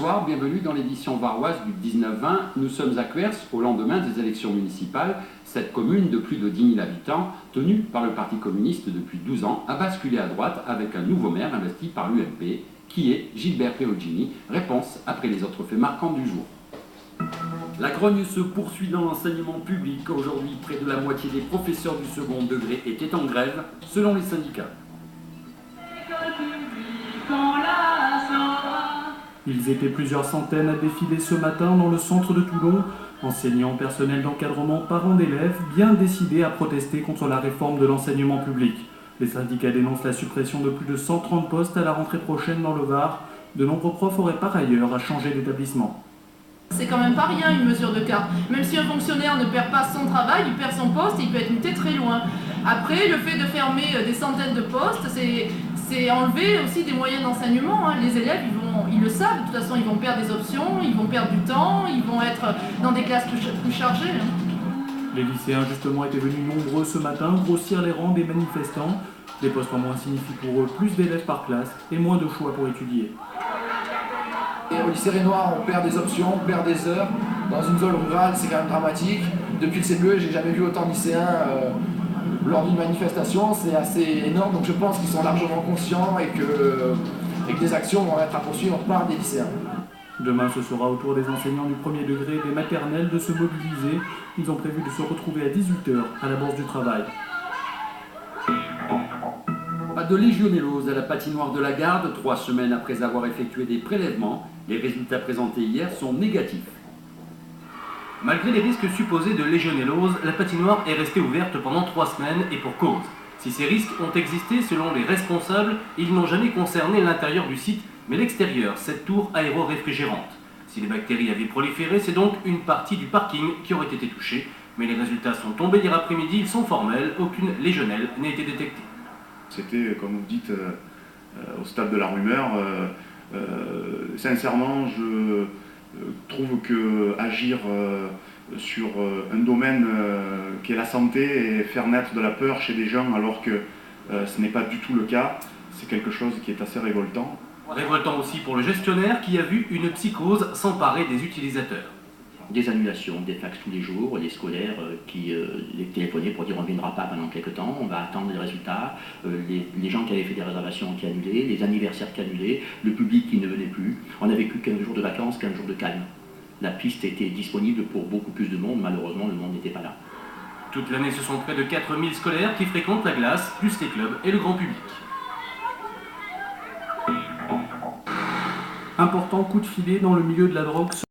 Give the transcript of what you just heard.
Bonsoir, bienvenue dans l'édition varoise du 19-20. Nous sommes à Cuers au lendemain des élections municipales. Cette commune de plus de 10 000 habitants, tenue par le Parti communiste depuis 12 ans, a basculé à droite avec un nouveau maire investi par l'UMP, qui est Gilbert Perugini. Réponse après les autres faits marquants du jour. La grogne se poursuit dans l'enseignement public. Aujourd'hui, près de la moitié des professeurs du second degré étaient en grève, selon les syndicats. Ils étaient plusieurs centaines à défiler ce matin dans le centre de Toulon, enseignants, personnel d'encadrement, parents d'élèves, bien décidés à protester contre la réforme de l'enseignement public. Les syndicats dénoncent la suppression de plus de 130 postes à la rentrée prochaine dans le Var. De nombreux profs auraient par ailleurs à changer d'établissement. C'est quand même pas rien une mesure de cas. Même si un fonctionnaire ne perd pas son travail, il perd son poste et il peut être muté très loin. Après, le fait de fermer des centaines de postes, c'est enlever aussi des moyens d'enseignement. Les élèves, ils le savent, de toute façon, ils vont perdre des options, ils vont perdre du temps, ils vont être dans des classes plus chargées. Les lycéens justement étaient venus nombreux ce matin grossir les rangs des manifestants. Des postes en moins signifient pour eux plus d'élèves par classe et moins de choix pour étudier. Et au lycée Rénoir, on perd des options, on perd des heures. Dans une zone rurale, c'est quand même dramatique. Depuis le CBE, j'ai jamais vu autant de lycéens lors d'une manifestation. C'est assez énorme, donc je pense qu'ils sont largement conscients et que des actions vont être à poursuivre par des lycéens. Demain, ce sera au tour des enseignants du premier degré et des maternelles de se mobiliser. Ils ont prévu de se retrouver à 18 h à la Bourse du Travail. Pas de légionellose à la patinoire de la Garde. 3 semaines après avoir effectué des prélèvements, les résultats présentés hier sont négatifs. Malgré les risques supposés de légionellose, la patinoire est restée ouverte pendant 3 semaines et pour cause. Si ces risques ont existé selon les responsables, ils n'ont jamais concerné l'intérieur du site, mais l'extérieur, cette tour aéro-réfrigérante. Si les bactéries avaient proliféré, c'est donc une partie du parking qui aurait été touchée. Mais les résultats sont tombés hier après-midi, ils sont formels, aucune légionelle n'a été détectée. C'était, comme vous dites, au stade de la rumeur. Sincèrement, je trouve que agir sur un domaine qui est la santé et faire naître de la peur chez des gens alors que ce n'est pas du tout le cas, c'est quelque chose qui est assez révoltant. Révoltant aussi pour le gestionnaire qui a vu une psychose s'emparer des utilisateurs. Des annulations, des fax tous les jours, les scolaires qui les téléphonaient pour dire on ne viendra pas pendant quelques temps, on va attendre les résultats, les gens qui avaient fait des réservations qui annulaient, les anniversaires qui annulaient, le public qui ne venait plus. On n'avait plus qu'un jour de vacances, qu'un jour de calme. La piste était disponible pour beaucoup plus de monde, malheureusement le monde n'était pas là. Toute l'année, ce sont près de 4000 scolaires qui fréquentent la glace, plus les clubs et le grand public. Important coup de filet dans le milieu de la drogue.